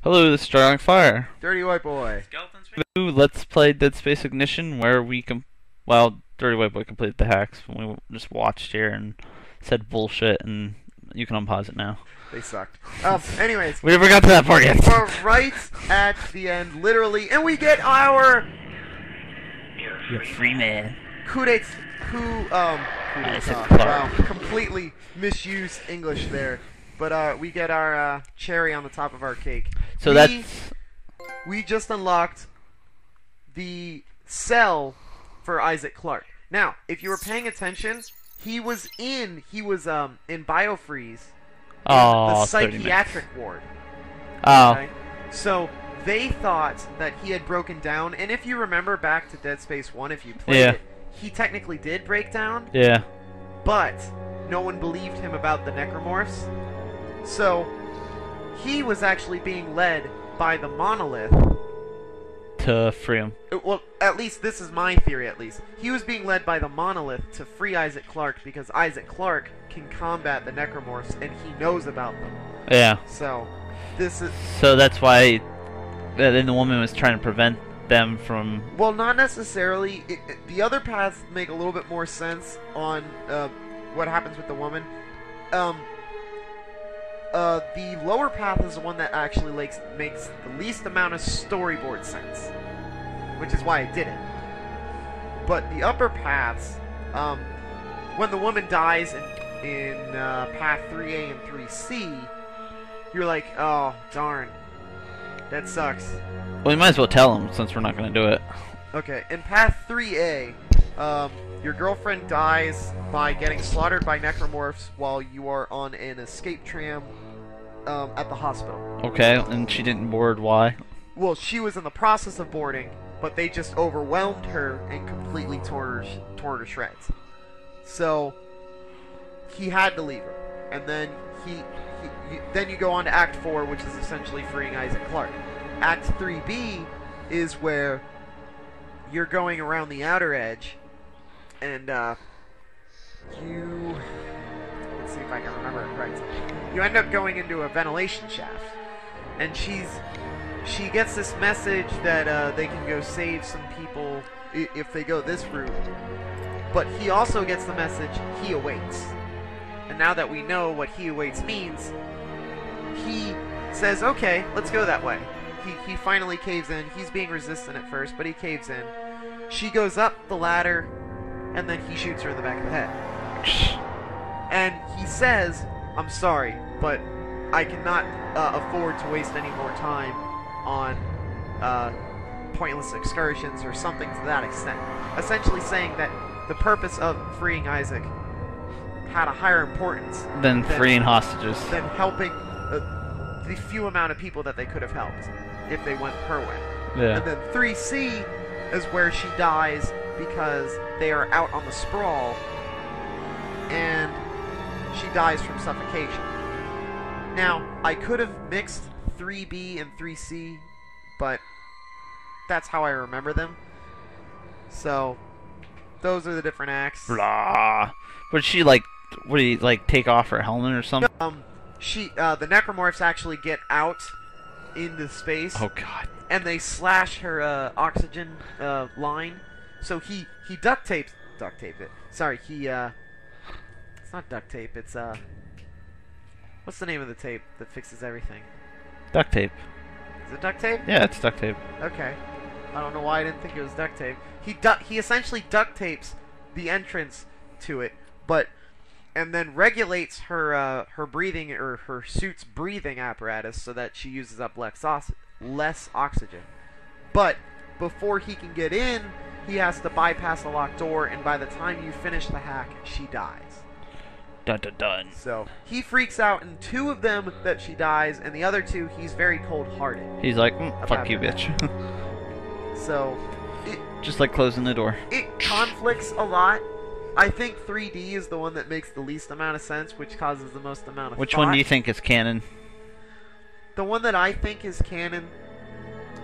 Hello, this is Drawing Fire. Dirty White Boy. Let's play Dead Space Ignition, where well, Dirty White Boy completed the hacks. We just watched here and said bullshit, and you can unpause it now. They sucked. Anyways. We never got to that part yet. We're right at the end, literally, and we get our... You're a free man. Coup d'etat. Wow, completely misused English there. But we get our cherry on the top of our cake. So we just unlocked the cell for Isaac Clarke. Now, if you were paying attention, he was in biofreeze. Oh, the psychiatric ward. Oh. Okay? So they thought that he had broken down, and if you remember back to Dead Space 1, if you played it, he technically did break down. Yeah. But no one believed him about the necromorphs. So he was actually being led by the monolith to free him. Well, at least this is my theory, at least. He was being led by the monolith to free Isaac Clarke because Isaac Clarke can combat the necromorphs and he knows about them. Yeah. So this is... So that's why then the woman was trying to prevent them from... Well, not necessarily. The other paths make a little bit more sense on what happens with the woman. The lower path is the one that actually makes the least amount of storyboard sense, which is why I did it. But the upper paths, when the woman dies in path 3A and 3C, you're like, oh, darn, that sucks. Well, we might as well tell him since we're not going to do it. Okay, in path 3A, your girlfriend dies by getting slaughtered by necromorphs while you are on an escape tram at the hospital. Okay, and she didn't board. Why? Well, she was in the process of boarding, but they just overwhelmed her and completely tore her to shreds. So he had to leave her, and then then you go on to Act 4, which is essentially freeing Isaac Clarke. Act 3B is where you're going around the outer edge, and let's see if I can remember it right. You end up going into a ventilation shaft, and she gets this message that they can go save some people if they go this route. But he also gets the message, he awaits. And now that we know what he awaits means, he says, okay, let's go that way. He finally caves in. He's being resistant at first, but he caves in. She goes up the ladder, and then he shoots her in the back of the head. And he says, I'm sorry, but I cannot afford to waste any more time on pointless excursions or something to that extent. Essentially saying that the purpose of freeing Isaac had a higher importance than freeing hostages. Than helping the few amount of people that they could have helped if they went her way. Yeah. And then 3C is where she dies because they are out on the sprawl and she dies from suffocation. Now, I could have mixed 3B and 3C, but that's how I remember them. So, those are the different acts. Blah. Would she would he take off her helmet or something? The necromorphs actually get out into space. Oh god. And they slash her oxygen line. So he duct tape it. Sorry, it's not duct tape, it's what's the name of the tape that fixes everything? Duct tape. Is it duct tape? Yeah, it's duct tape. Okay. I don't know why I didn't think it was duct tape. He essentially duct tapes the entrance to it, and then regulates her breathing, or her suit's breathing apparatus, so that she uses up less oxygen. But before he can get in, he has to bypass a locked door, and by the time you finish the hack, she dies. Dun dun dun. So he freaks out in 2 of them that she dies, and the other 2 he's very cold-hearted. He's like, fuck you, bitch. So just like closing the door. It conflicts a lot. I think 3D is the one that makes the least amount of sense, which causes the most amount of Which thought. one do you think is canon? The one that I think is canon,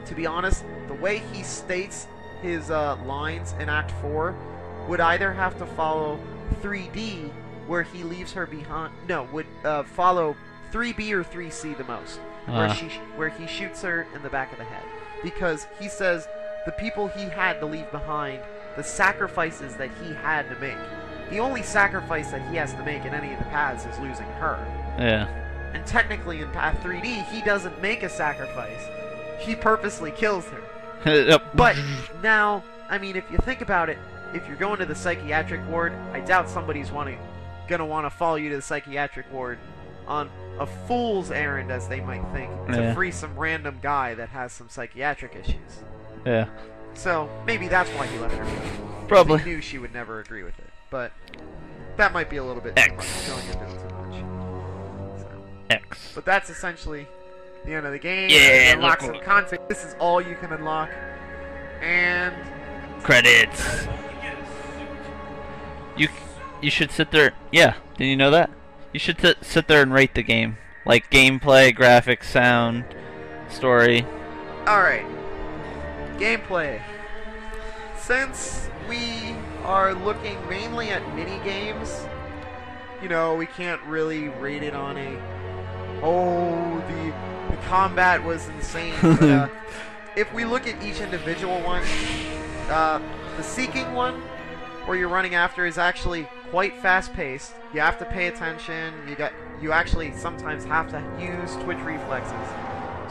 to be honest, the way he states his lines in Act 4 would either have to follow 3D, where he leaves her behind. No, would follow 3B or 3C the most. Uh. where he shoots her in the back of the head, because he says the people he had to leave behind, the sacrifices that he had to make. The only sacrifice that he has to make in any of the paths is losing her. Yeah. And technically in Path 3D, he doesn't make a sacrifice. He purposely kills her. Yep. But now, I mean, if you think about it, if you're going to the psychiatric ward, I doubt somebody's gonna want to follow you to the psychiatric ward on a fool's errand, as they might think, to free some random guy that has some psychiatric issues. Yeah. So maybe that's why he let her go. Probably. He knew she would never agree with it, but that might be a little bit too much, going into it too much. So. X. But that's essentially the end of the game. Yeah. You unlock some content. This is all you can unlock, and credits. You should sit there. Yeah. Did you know that? You should sit there and rate the game, like gameplay, graphics, sound, story. All right. Gameplay. Since we are looking mainly at mini games, you know, we can't really rate it on a the combat was insane. But, if we look at each individual one, the seeking one, where you're running after, is actually quite fast-paced. You have to pay attention. You actually sometimes have to use twitch reflexes.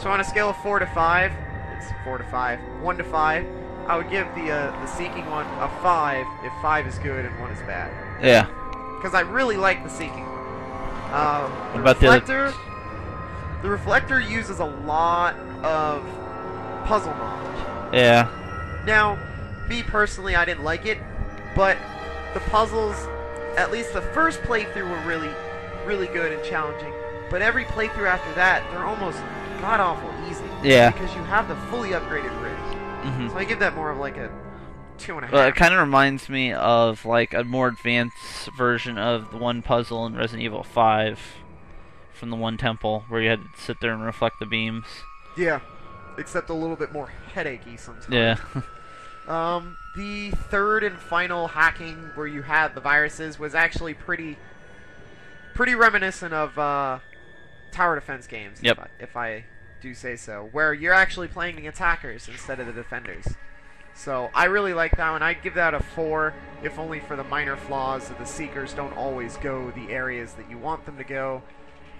So on a scale of 4 to 5, it's 4 to 5, 1 to 5, I would give the seeking one a 5 if 5 is good and 1 is bad. Yeah. Because I really like the seeking one. What about reflector? The reflector uses a lot of puzzle knowledge. Yeah. Now, me personally, I didn't like it, but the puzzles, at least the first playthrough, were really, really good and challenging. But every playthrough after that, they're almost god-awful easy. Yeah. Because you have the fully upgraded rig. Mm-hmm. So I give that more of like a 2.5. Well, it kind of reminds me of like a more advanced version of the one puzzle in Resident Evil 5 from the one temple where you had to sit there and reflect the beams. Yeah, except a little bit more headachy sometimes. Yeah. The third and final hacking where you had the viruses was actually pretty reminiscent of tower defense games. Yep. If I do say so, where you're actually playing the attackers instead of the defenders. So I really like that one. I'd give that a 4, if only for the minor flaws that the Seekers don't always go the areas that you want them to go,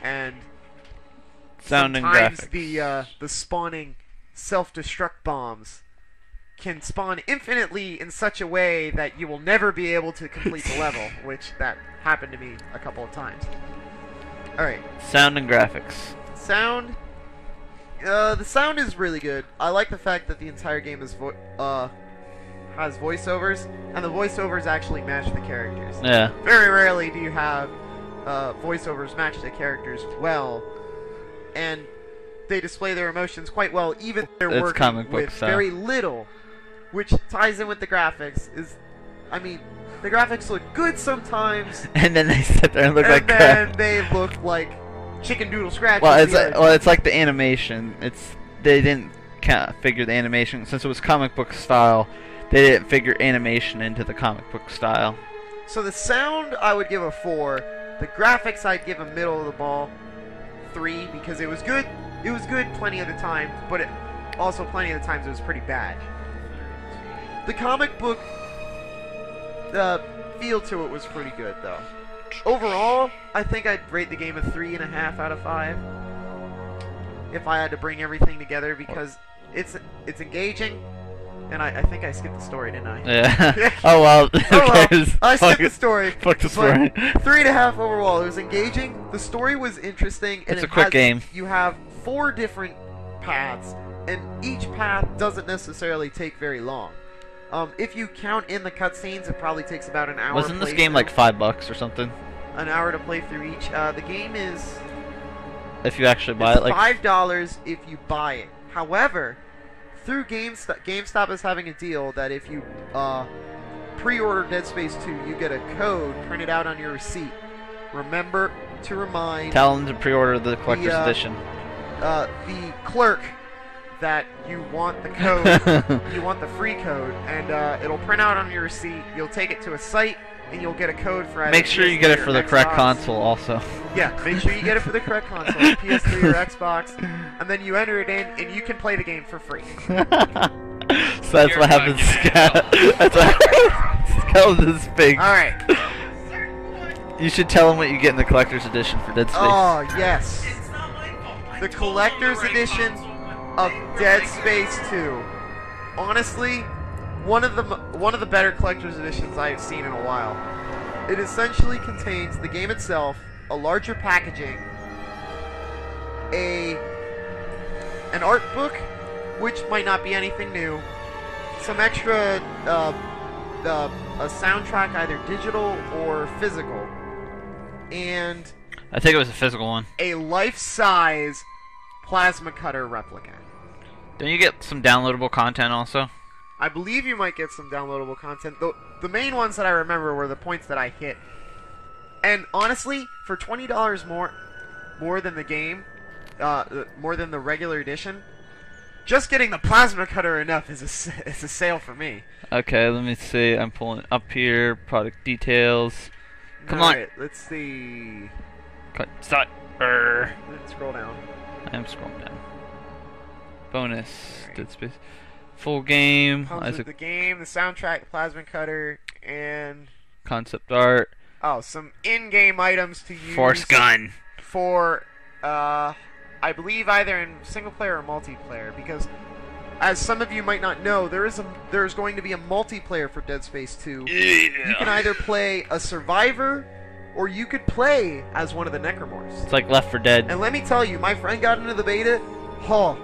and Sound and sometimes graphics. the spawning self-destruct bombs can spawn infinitely in such a way that you will never be able to complete the level, which that happened to me a couple of times. Alright. Sound and graphics. Sound. The sound is really good. I like the fact that the entire game is has voiceovers, and the voiceovers actually match the characters. Yeah. Very rarely do you have voiceovers match the characters well, and they display their emotions quite well, even if they're working comic book with style. very little, which ties in with the graphics. I mean, the graphics look good sometimes, And then they sit there and look like and then crap. they look like chicken doodle scratches. Well, it's like the animation. They didn't figure the animation since it was comic book style. They didn't figure animation into the comic book style. So the sound I would give a 4. The graphics I'd give a middle of the ball 3, because it was good. It was good plenty of the time, but also plenty of the times it was pretty bad. The comic book feel to it was pretty good, though. Overall, I think I'd rate the game a 3.5 out of 5. If I had to bring everything together, because it's engaging, and I think I skipped the story, didn't I? Yeah. Oh well. Oh well, I skipped the story. Fuck the story. 3.5 overall. It was engaging. The story was interesting. And It's a quick game. You have 4 different paths, and each path doesn't necessarily take very long. If you count in the cutscenes, it probably takes about an hour. Wasn't this game like $5 or something? An hour to play through each. The game is If you actually buy it, like $5 if you buy it. However, through GameStop is having a deal that if you pre-order Dead Space 2, you get a code printed out on your receipt. Remember to remind. tell them to pre-order the collector's edition. The clerk that you want the code, you want the free code, and it'll print out on your receipt. You'll take it to a site and you'll get a code for either Make sure you PS3 get it or for the correct Xbox. console also. Yeah, make sure you get it for the correct console, PS3 or Xbox, and then you enter it in, and you can play the game for free. So that's what happens. That's what Skeleton's big. Alright. You should tell him what you get in the collector's edition for Dead Space. Oh, yes. The collector's edition of Dead Space 2. Honestly, one of the better collector's editions I've seen in a while. It essentially contains the game itself, a larger packaging, an art book, which might not be anything new, some extra a soundtrack, either digital or physical, and I think it was a physical one. a life-size plasma cutter replica. Don't you get some downloadable content also? I believe you might get some downloadable content. The main ones that I remember were the points that I hit. And honestly, for $20 more than the game, more than the regular edition, just getting the plasma cutter enough is a sale for me. Okay, let me see. I'm pulling up here. Product details. Come All on. right, let's see. Stop. Let's scroll down. I am scrolling down. Bonus. Dead Space. Full game. Comes with the game, the soundtrack, the plasma cutter, and Concept art. oh, some in-game items to use. Force gun. For, I believe either in single player or multiplayer, because as some of you might not know, there's going to be a multiplayer for Dead Space 2. Yeah. You can either play a survivor, or you could play as one of the Necromorphs. It's like Left 4 Dead. And let me tell you, my friend got into the beta. Oh,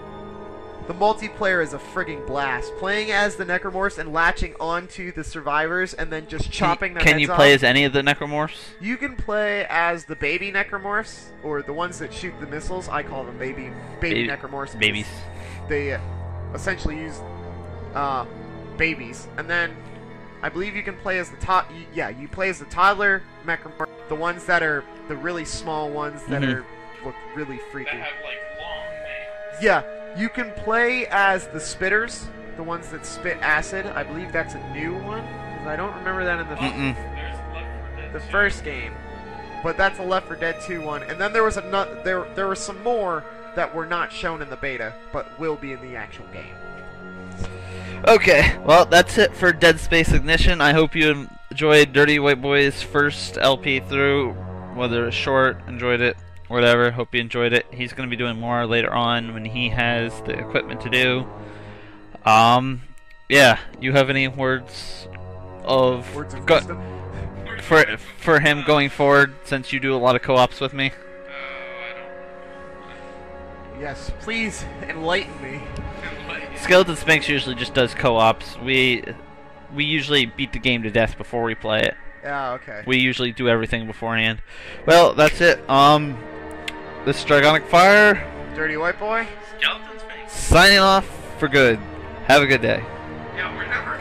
the multiplayer is a frigging blast. Playing as the Necromorphs and latching onto the survivors and then just chopping their heads off. Can you play as any of the Necromorphs? You can play as the baby Necromorphs, or the ones that shoot the missiles. I call them baby Necromorphs. Babies. They essentially use babies. And then I believe you can play as you play as the toddler Necromorph, the ones that are the really small ones that look really freaky. That have like long names. Yeah, you can play as the spitters, the ones that spit acid. I believe that's a new one, 'cause I don't remember that in the There's Left 4 Dead the 2. first game. But that's a Left 4 Dead 2 one. And then there was there were some more that were not shown in the beta, but will be in the actual game. Okay, well, that's it for Dead Space Ignition. I hope you enjoyed Dirty White Boy's first LP through, whether it's short, enjoyed it, whatever. Hope you enjoyed it. He's going to be doing more later on when he has the equipment to do. Yeah, you have any words of wisdom? for him going forward, since you do a lot of co-ops with me? I don't. Yes, please enlighten me. Skeleton Sphinx usually just does co-ops. We usually beat the game to death before we play it. Yeah, okay. We usually do everything beforehand. Well, that's it. This is Dragonic Fire. Dirty White Boy. Skeleton's face. Signing off for good. Have a good day. Yeah, we're never